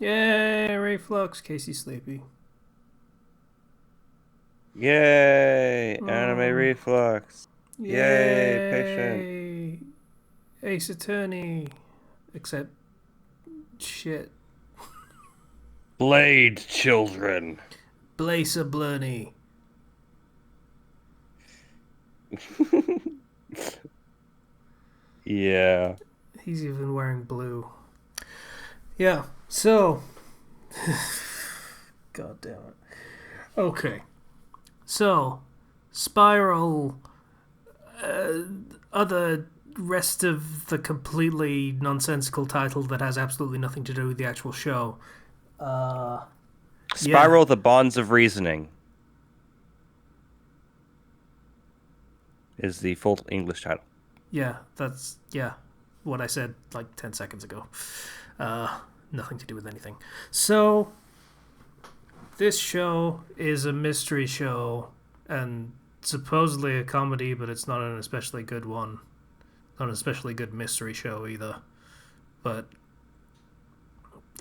Yay, Reflux. Casey's sleepy. Yay! Anime Mm. Reflux. Yay! Patient. Yay. Ace Attorney. Except shit. Blade children. Blazer Blurney. Yeah. He's even wearing blue. Yeah, so. God damn it. Okay. So, Spiral. Uh, other rest of the completely nonsensical title that has absolutely nothing to do with the actual show. Uh, yeah, Spiral the Bonds of Reasoning is the full English title. that's what I said like 10 seconds ago. Uh, Nothing to do with anything. So, this show is a mystery show and supposedly a comedy, but it's not an especially good one. Not an especially good mystery show either. But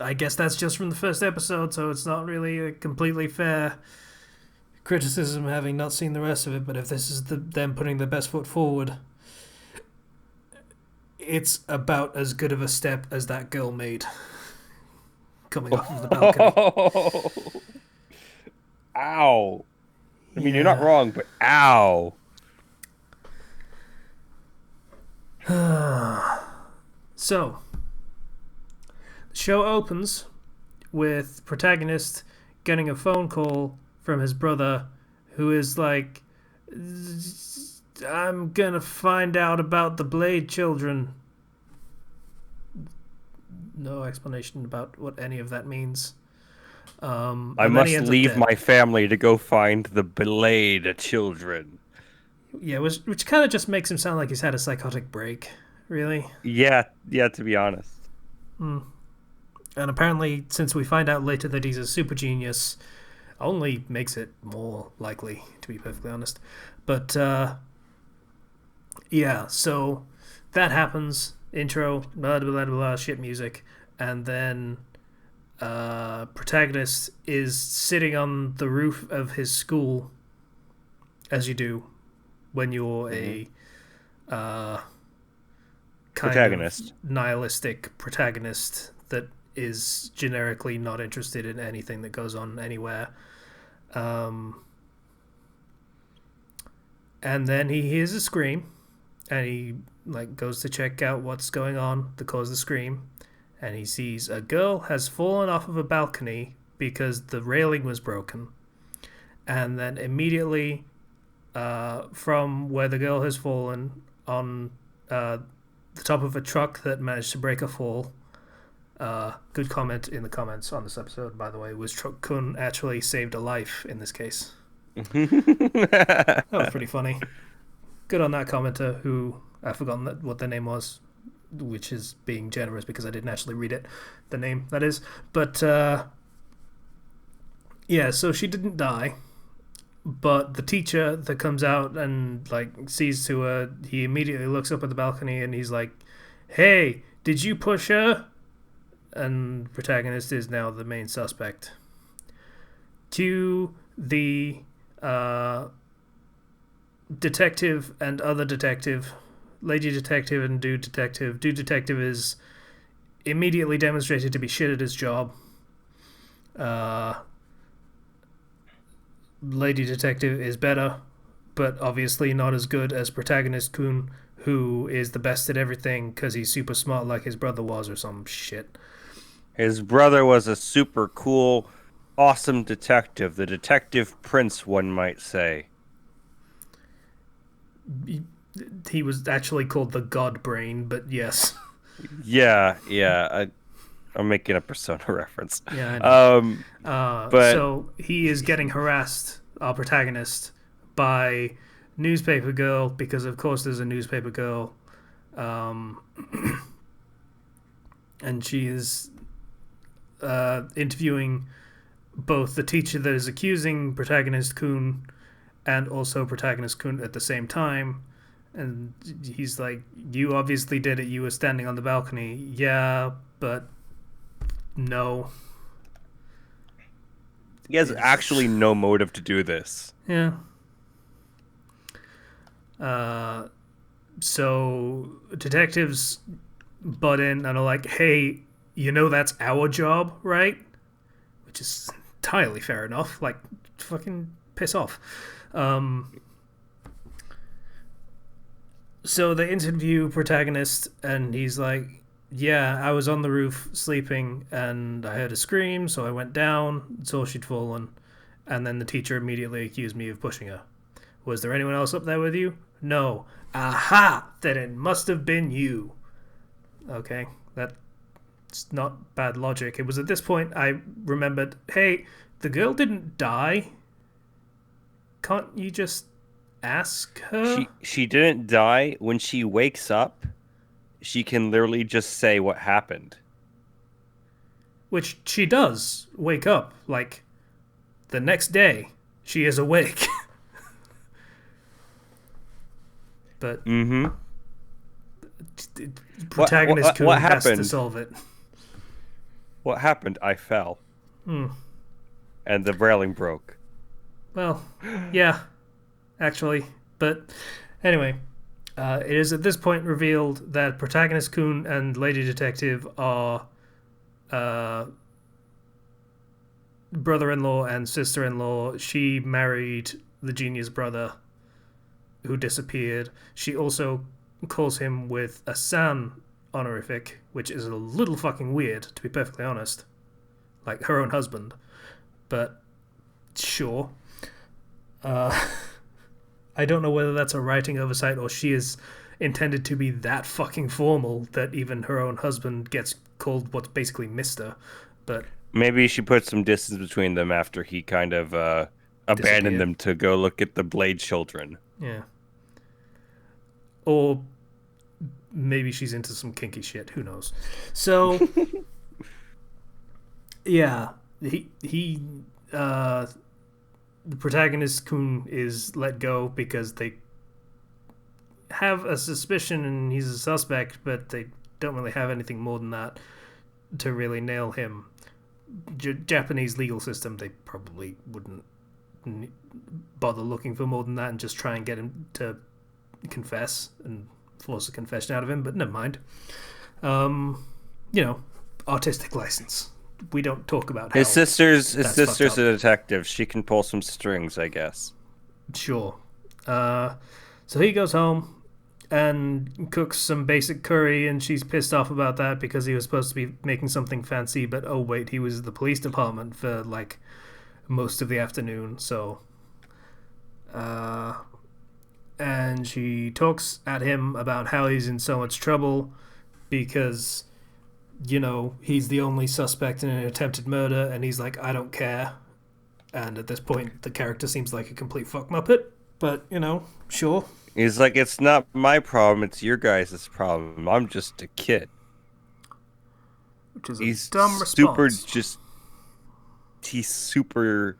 I guess that's just from the first episode, so it's not really a completely fair criticism having not seen the rest of it. But if this is them putting their best foot forward, it's about as good of a step as that girl made coming off of the balcony. Ow. I mean, you're not Yeah. wrong, but ow. So, the show opens with protagonist getting a phone call from his brother who is like, I'm gonna find out about the Blade children. No explanation about what any of that means. I And then he must ends up leave dead. my family to go find the Blade children. Yeah, which kind of just makes him sound like he's had a psychotic break. Really. Yeah, yeah, to be honest. Mm. And apparently, since we find out later that he's a super genius, only makes it more likely, to be perfectly honest. But yeah, so that happens. Intro, blah blah blah blah, shit music, and then protagonist is sitting on the roof of his school, as you do when you're Hmm. a uh, kind of Protagonist. nihilistic protagonist that is generically not interested in anything that goes on anywhere. Um, and then he hears a scream, and he like goes to check out what's going on to cause the scream, and he sees a girl has fallen off of a balcony because the railing was broken, and then immediately from where the girl has fallen on uh, the top of a truck that managed to break a fall. Good comment in the comments on this episode, by the way, was Truck Kun actually saved a life in this case. That was pretty funny. Good on that commenter who I've forgotten what their name was, which is being generous because I didn't actually read it. The name, that is. But yeah, so she didn't die. But the teacher that comes out and like sees to her, he immediately looks up at the balcony and he's like, "Hey, did you push her?" And protagonist is now the main suspect. To the uh, detective and other detective, lady detective and dude detective. Dude detective is immediately demonstrated to be shit at his job. Uh, Lady detective is better, but obviously not as good as protagonist Kun, who is the best at everything because he's super smart like his brother was or some shit. His brother was a super cool, awesome detective, the detective prince, one might say. He, he was actually called the God Brain, but yes. Yeah, yeah, I'm making a Persona reference. Yeah, I know. Um, but So he is getting harassed, our protagonist, by newspaper girl because of course there's a newspaper girl, um, and she is interviewing both the teacher that is accusing protagonist Kun and also protagonist Kun at the same time. And he's like, "You obviously did it. You were standing on the balcony." Yeah, but no. He has actually no motive to do this. Yeah. So detectives butt in and are like, hey, you know that's our job, right? Which is entirely fair enough. Like, fucking piss off. So they interview protagonist, and he's like, yeah, I was on the roof sleeping, and I heard a scream, so I went down, saw she'd fallen, and then the teacher immediately accused me of pushing her. Was there anyone else up there with you? No. Aha! Then it must have been you. Okay, that's not bad logic. It was at this point I remembered, hey, the girl didn't die. Can't you just ask her? She didn't die. When she wakes up, she can literally just say what happened. Which she does wake up, like, the next day. She is awake. But protagonist Kun what has to happened? solve it. What happened? I fell. And the railing broke. Well, yeah, actually. But anyway, it is at this point revealed that protagonist Kun and Lady Detective are brother-in-law and sister-in-law. She married the genius brother who disappeared. She also calls him with a san honorific, which is a little fucking weird, to be perfectly honest. Like her own husband. But sure. I don't know whether that's a writing oversight or she is intended to be that fucking formal that even her own husband gets called what's basically Mister. But maybe she put some distance between them after he kind of abandoned them to go look at the Blade children. Yeah. Or maybe she's into some kinky shit. Who knows? So, yeah, the protagonist Kun is let go because they have a suspicion and he's a suspect, but they don't really have anything more than that to really nail him. Japanese legal system, they probably wouldn't bother looking for more than that and just try and get him to confess and force a confession out of him, but never mind. Artistic license. We don't talk about how his sister's a detective. She can pull some strings, I guess. Sure. So he goes home and cooks some basic curry, and she's pissed off about that because he was supposed to be making something fancy, but oh wait, he was at the police department for like most of the afternoon. So and she talks at him about how he's in so much trouble because, he's the only suspect in an attempted murder, and he's like, I don't care. And at this point, the character seems like a complete fuck muppet, but, sure. He's like, it's not my problem, it's your guys' problem. I'm just a kid. Which is a dumb response. He's super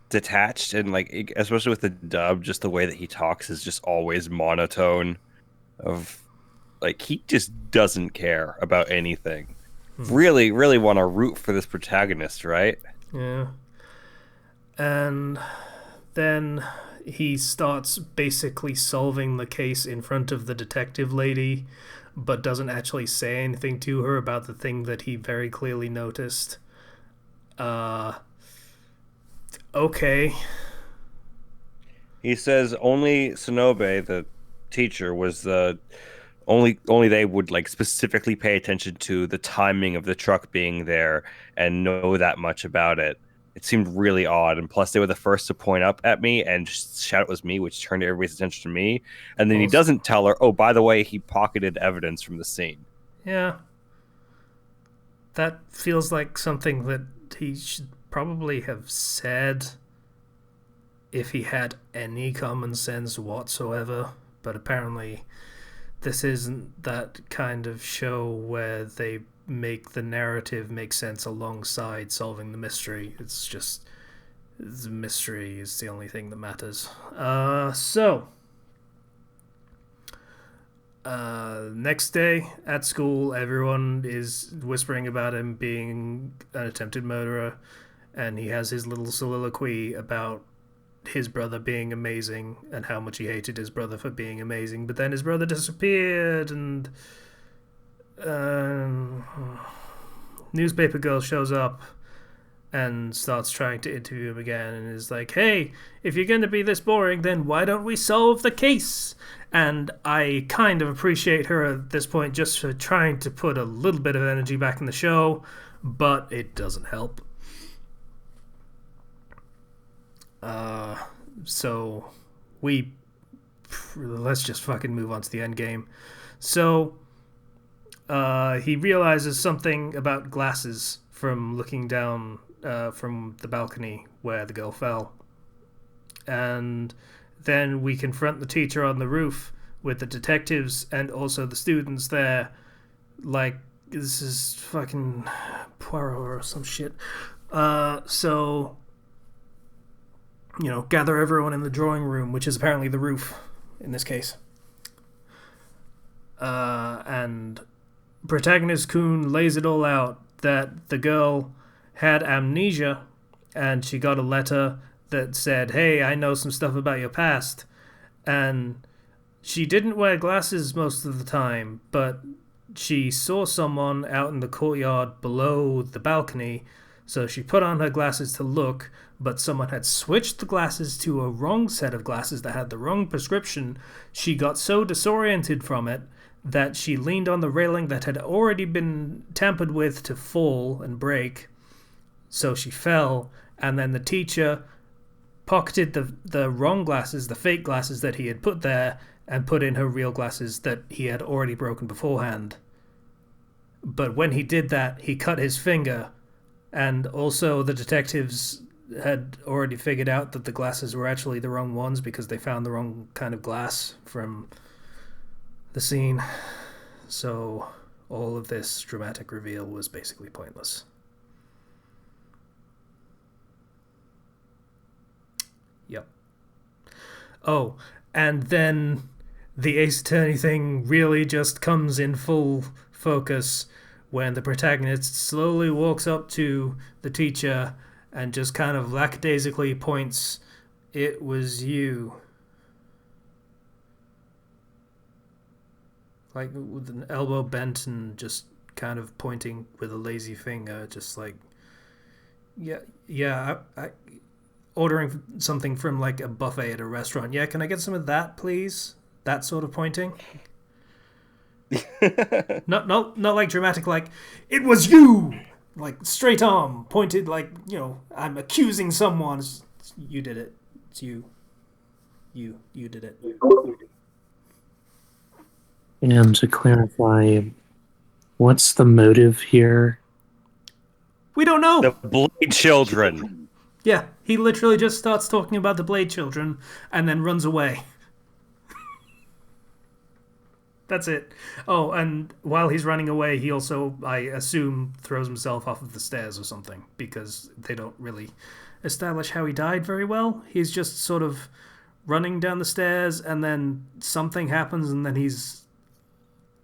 detached, and like, especially with the dub, just the way that he talks is just always monotone of like, he just doesn't care about anything. Really, really want to root for this protagonist, right? Yeah. And then he starts basically solving the case in front of the detective lady, but doesn't actually say anything to her about the thing that he very clearly noticed. Okay. He says only Sonobe, the teacher, was the only they would like specifically pay attention to the timing of the truck being there and know that much about it. It seemed really odd, and plus they were the first to point up at me and shout it was me, which turned everybody's attention to me. And then he doesn't tell her, oh, by the way, he pocketed evidence from the scene. Yeah. That feels like something that he should probably have said if he had any common sense whatsoever, but apparently this isn't that kind of show where they make the narrative make sense alongside solving the mystery. It's just the mystery is the only thing that matters. So Next day at school, everyone is whispering about him being an attempted murderer, and he has his little soliloquy about his brother being amazing and how much he hated his brother for being amazing. But then his brother disappeared, and newspaper girl shows up and starts trying to interview him again and is like, hey, if you're going to be this boring, then why don't we solve the case? And I kind of appreciate her at this point just for trying to put a little bit of energy back in the show, but it doesn't help. So let's just fucking move on to the end game. So he realizes something about glasses from looking down from the balcony where the girl fell. And then we confront the teacher on the roof with the detectives and also the students there. Like, this is fucking Poirot or some shit. So, gather everyone in the drawing room, which is apparently the roof in this case. And protagonist Kuhn lays it all out that the girl had amnesia and she got a letter that said, hey, I know some stuff about your past. And she didn't wear glasses most of the time, but she saw someone out in the courtyard below the balcony, so she put on her glasses to look, but someone had switched the glasses to a wrong set of glasses that had the wrong prescription. She got so disoriented from it that she leaned on the railing that had already been tampered with to fall and break. So she fell, and then the teacher pocketed the wrong glasses, the fake glasses that he had put there, and put in her real glasses that he had already broken beforehand. But when he did that, he cut his finger, and also the detectives had already figured out that the glasses were actually the wrong ones because they found the wrong kind of glass from the scene. So all of this dramatic reveal was basically pointless. Yep. Oh, and then the Ace Attorney thing really just comes in full focus when the protagonist slowly walks up to the teacher and just kind of lackadaisically points, "It was you." Like with an elbow bent and just kind of pointing with a lazy finger, just like, I ordering something from like a buffet at a restaurant. Yeah, can I get some of that, please? That sort of pointing. Not like dramatic, like, "It was you!" Like straight arm pointed, like, I'm accusing someone. You did it. It's you. You did it. And to clarify, what's the motive here? We don't know. The Blade Children. Yeah, he literally just starts talking about the Blade Children and then runs away. That's it. Oh, and while he's running away, he also, I assume, throws himself off of the stairs or something, because they don't really establish how he died very well. He's just sort of running down the stairs, and then something happens, and then he's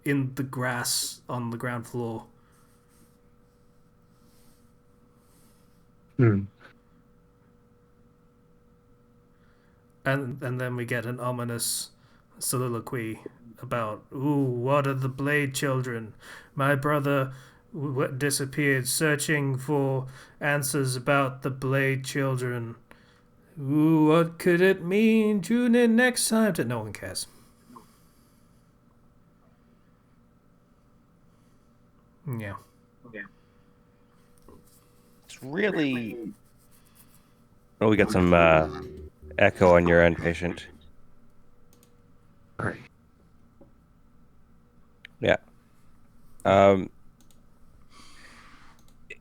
in the grass on the ground floor. Hmm. And then we get an ominous soliloquy about, "Ooh, what are the Blade Children? My brother disappeared searching for answers about the Blade Children. Ooh, what could it mean? Tune in next time to..." No one cares. Yeah. It's really... Oh, we got some echo on your end, patient. All right. Yeah.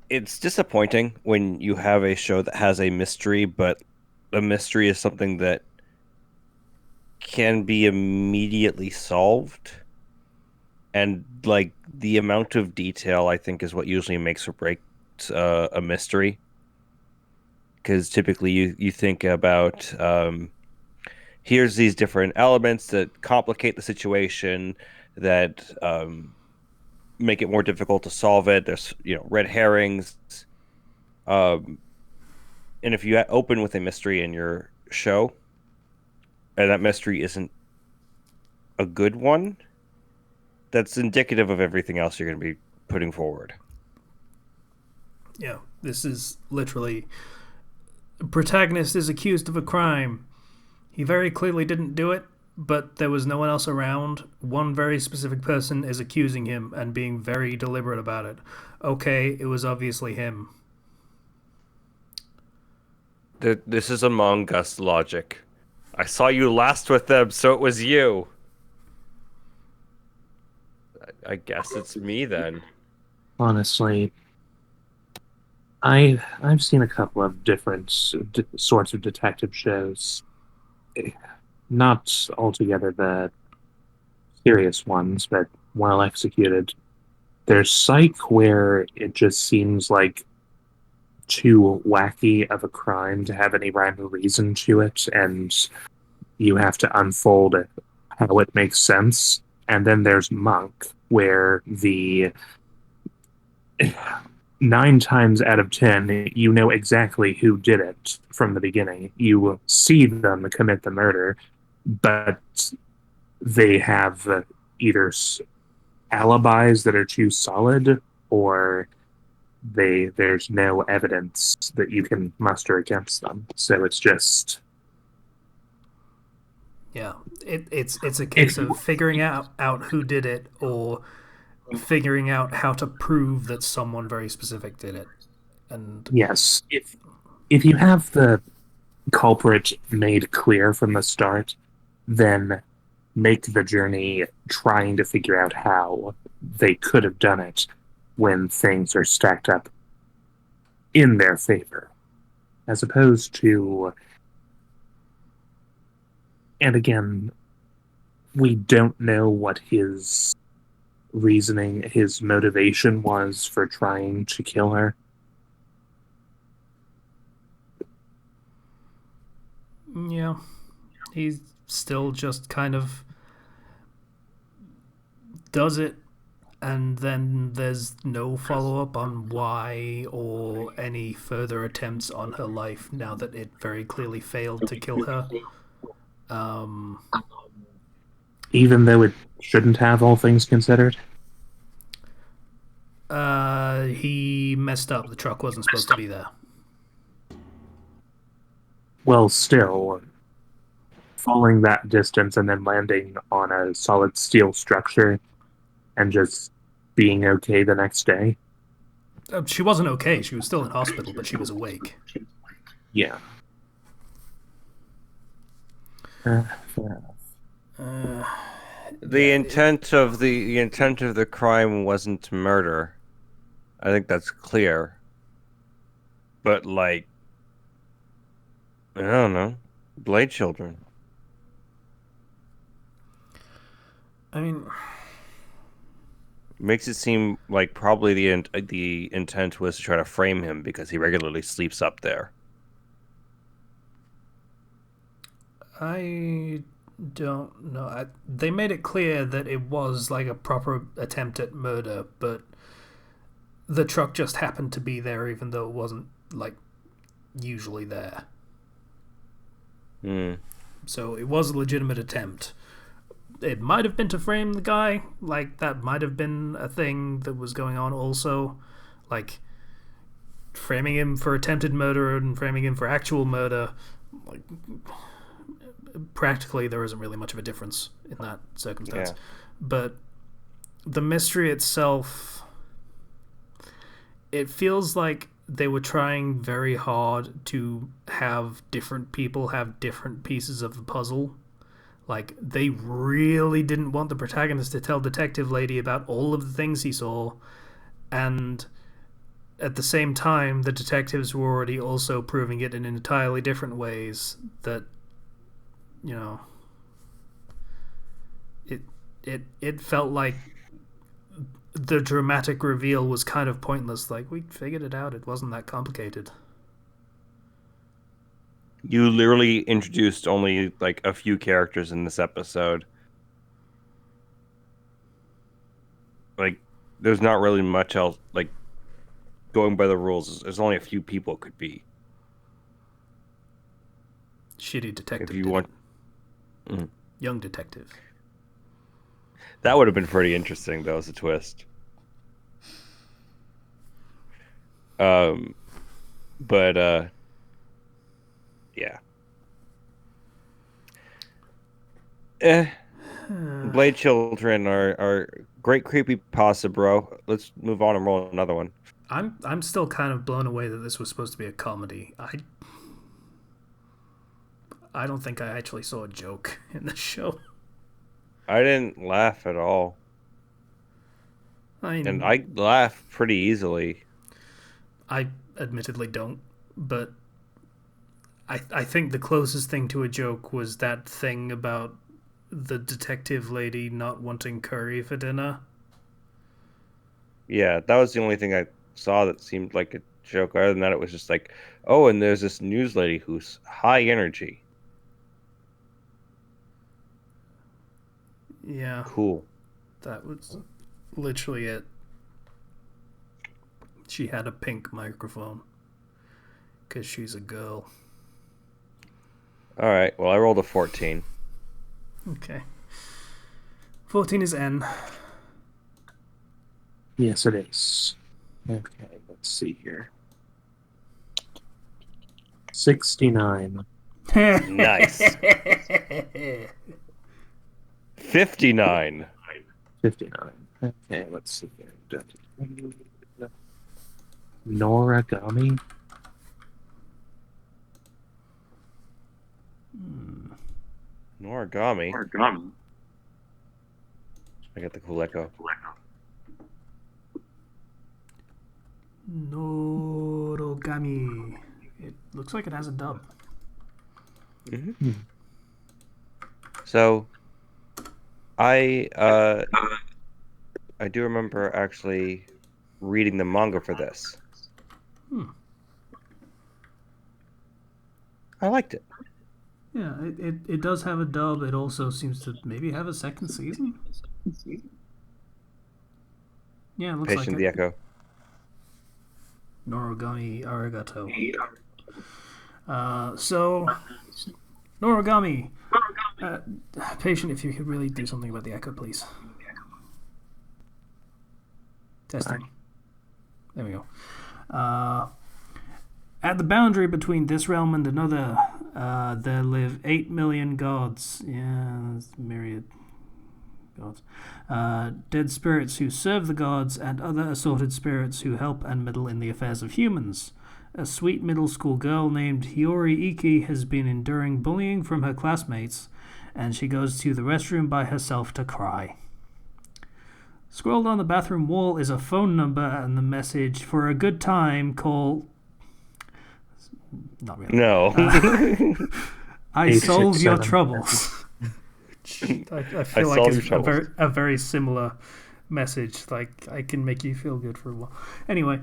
It's disappointing when you have a show that has a mystery, but a mystery is something that can be immediately solved. And like the amount of detail, I think, is what usually makes or breaks a mystery. Because typically you think about here's these different elements that complicate the situation. that make it more difficult to solve it. There's red herrings, um, and if you open with a mystery in your show, and that mystery isn't a good one, that's indicative of everything else you're going to be putting forward. Yeah, this is literally protagonist is accused of a crime. He very clearly didn't do it, but there was no one else around. One very specific person is accusing him and being very deliberate about it. Okay, it was obviously him. This is Among Us logic. I saw you last with them, so it was you. I guess it's me then. Honestly, I've seen a couple of different sorts of detective shows. Not altogether the serious ones, but well executed. There's Psych, where it just seems like too wacky of a crime to have any rhyme or reason to it, and you have to unfold how it makes sense. And then there's Monk, where the 9 times out of 10, you know exactly who did it from the beginning. You see them commit the murder, but they have either alibis that are too solid, or there's no evidence that you can muster against them. So it's just Yeah, it's a case of figuring out who did it, or figuring out how to prove that someone very specific did it. And yes, if you have the culprit made clear from the start, then make the journey trying to figure out how they could have done it when things are stacked up in their favor, as opposed to, and again, we don't know what his reasoning, his motivation was for trying to kill her. yeah, he's still just kind of does it, and then there's no follow up on why or any further attempts on her life now that it very clearly failed to kill her. Um, Even though it shouldn't have, all things considered. he messed up. The truck wasn't supposed to be there. Well, still, falling that distance and then landing on a solid steel structure and just being okay the next day. She wasn't okay. She was still in hospital, but she was awake. Yeah. Fair enough. Uh, The yeah, intent of the crime wasn't murder. I think that's clear. But like, I don't know, Blade Children. I mean, Makes it seem like probably the intent was to try to frame him because he regularly sleeps up there. I don't know. They made it clear that it was like a proper attempt at murder, but the truck just happened to be there, even though it wasn't like usually there. Hmm. So it was a legitimate attempt. It might have been to frame the guy, like that might have been a thing that was going on also, like framing him for attempted murder and framing him for actual murder. Like, practically, there isn't really much of a difference in that circumstance. Yeah. But the mystery itself, it feels like they were trying very hard to have different people have different pieces of the puzzle. Like, they really didn't want the protagonist to tell Detective Lady about all of the things he saw, and at the same time, the detectives were already also proving it in entirely different ways that, you know, it felt like the dramatic reveal was kind of pointless. Like, we figured it out. It wasn't that complicated. You literally introduced only like a few characters in this episode. like there's not really much else like going by the rules. There's only a few people it could be. Shitty If detective you did want, it. mm. Young detective. That would have been pretty interesting though as a twist. Um, but yeah. Eh, Blade Children are great creepy pasta, bro. Let's move on and roll another one. I'm still kind of blown away that this was supposed to be a comedy. I don't think I actually saw a joke in the show. I didn't laugh at all, I and mean, I laugh pretty easily. I admittedly don't, but I think the closest thing to a joke was that thing about the detective lady not wanting curry for dinner. Yeah, that was the only thing I saw that seemed like a joke. Other than that, it was just like, oh, and there's this news lady who's high energy. Yeah, Cool. that was literally it. She had a pink microphone because she's a girl. All right. Well, I rolled a 14. Okay. 14 is N. Yes, it is. Okay, let's see here. 69. Nice. 59. 59. Okay, let's see here. Noragami. Noragami. I got the cool echo. Norogami. It looks like it has a dub. Hmm. Hmm. So I do remember actually reading the manga for this. Hmm. I liked it. Yeah, it does have a dub. It also seems to maybe have a second season. Yeah, it looks like Patient it. the Echo. Norogami Arigato. So, Norogami. Uh, Patient, if you could really do something about the echo, please. Testing. There we go. At the boundary between this realm and another, there live 8 million gods. Yeah, that's myriad gods. Dead spirits who serve the gods, and other assorted spirits who help and meddle in the affairs of humans. A sweet middle school girl named Hiyori Iki has been enduring bullying from her classmates, and she goes to the restroom by herself to cry. Scrolled on the bathroom wall is a phone number and the message: for a good time, call. Not really. No. I solve your 867. troubles. I I feel like solve your it's troubles. a very similar message. Like, I can make you feel good for a while. Anyway,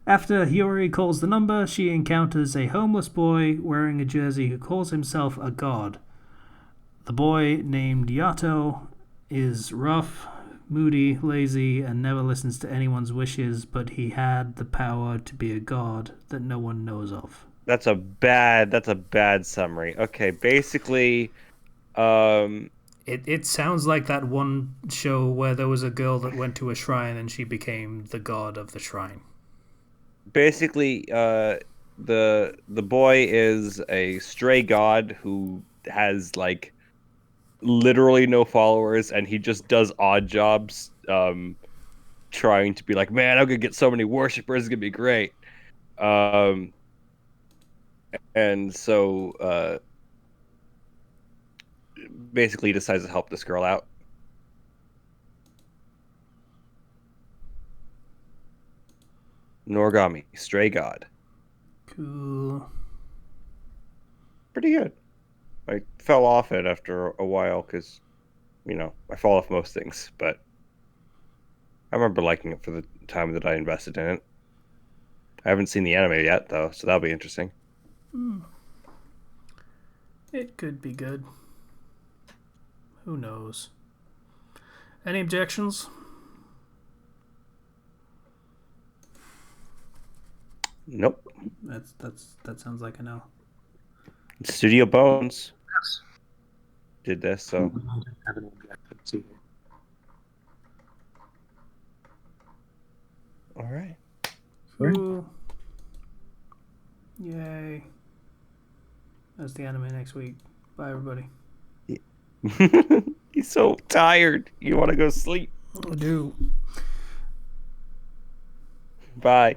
after Hiyori calls the number, she encounters a homeless boy wearing a jersey who calls himself a god. The boy, named Yato, is rough, moody, lazy, and never listens to anyone's wishes, but he had the power to be a god that no one knows of. That's a bad summary. Okay, basically, um It sounds like that one show where there was a girl that went to a shrine and she became the god of the shrine. the boy is a stray god who has like literally no followers and he just does odd jobs trying to be like, man, I'm gonna get so many worshippers, it's gonna be great. Um and so basically he decides to help this girl out. Noragami, stray god. Cool. Pretty good. I fell off it after a while because, I fall off most things, but I remember liking it for the time that I invested in it. I haven't seen the anime yet, though, so that'll be interesting. It could be good. Who knows? Any objections? Nope. That sounds like a no. Studio Bones Yes. did this, so I don't have any objections either. all right. Ooh. Yay. That's the anime next week. Bye, everybody. He's so tired. You want to go sleep? I do. Bye.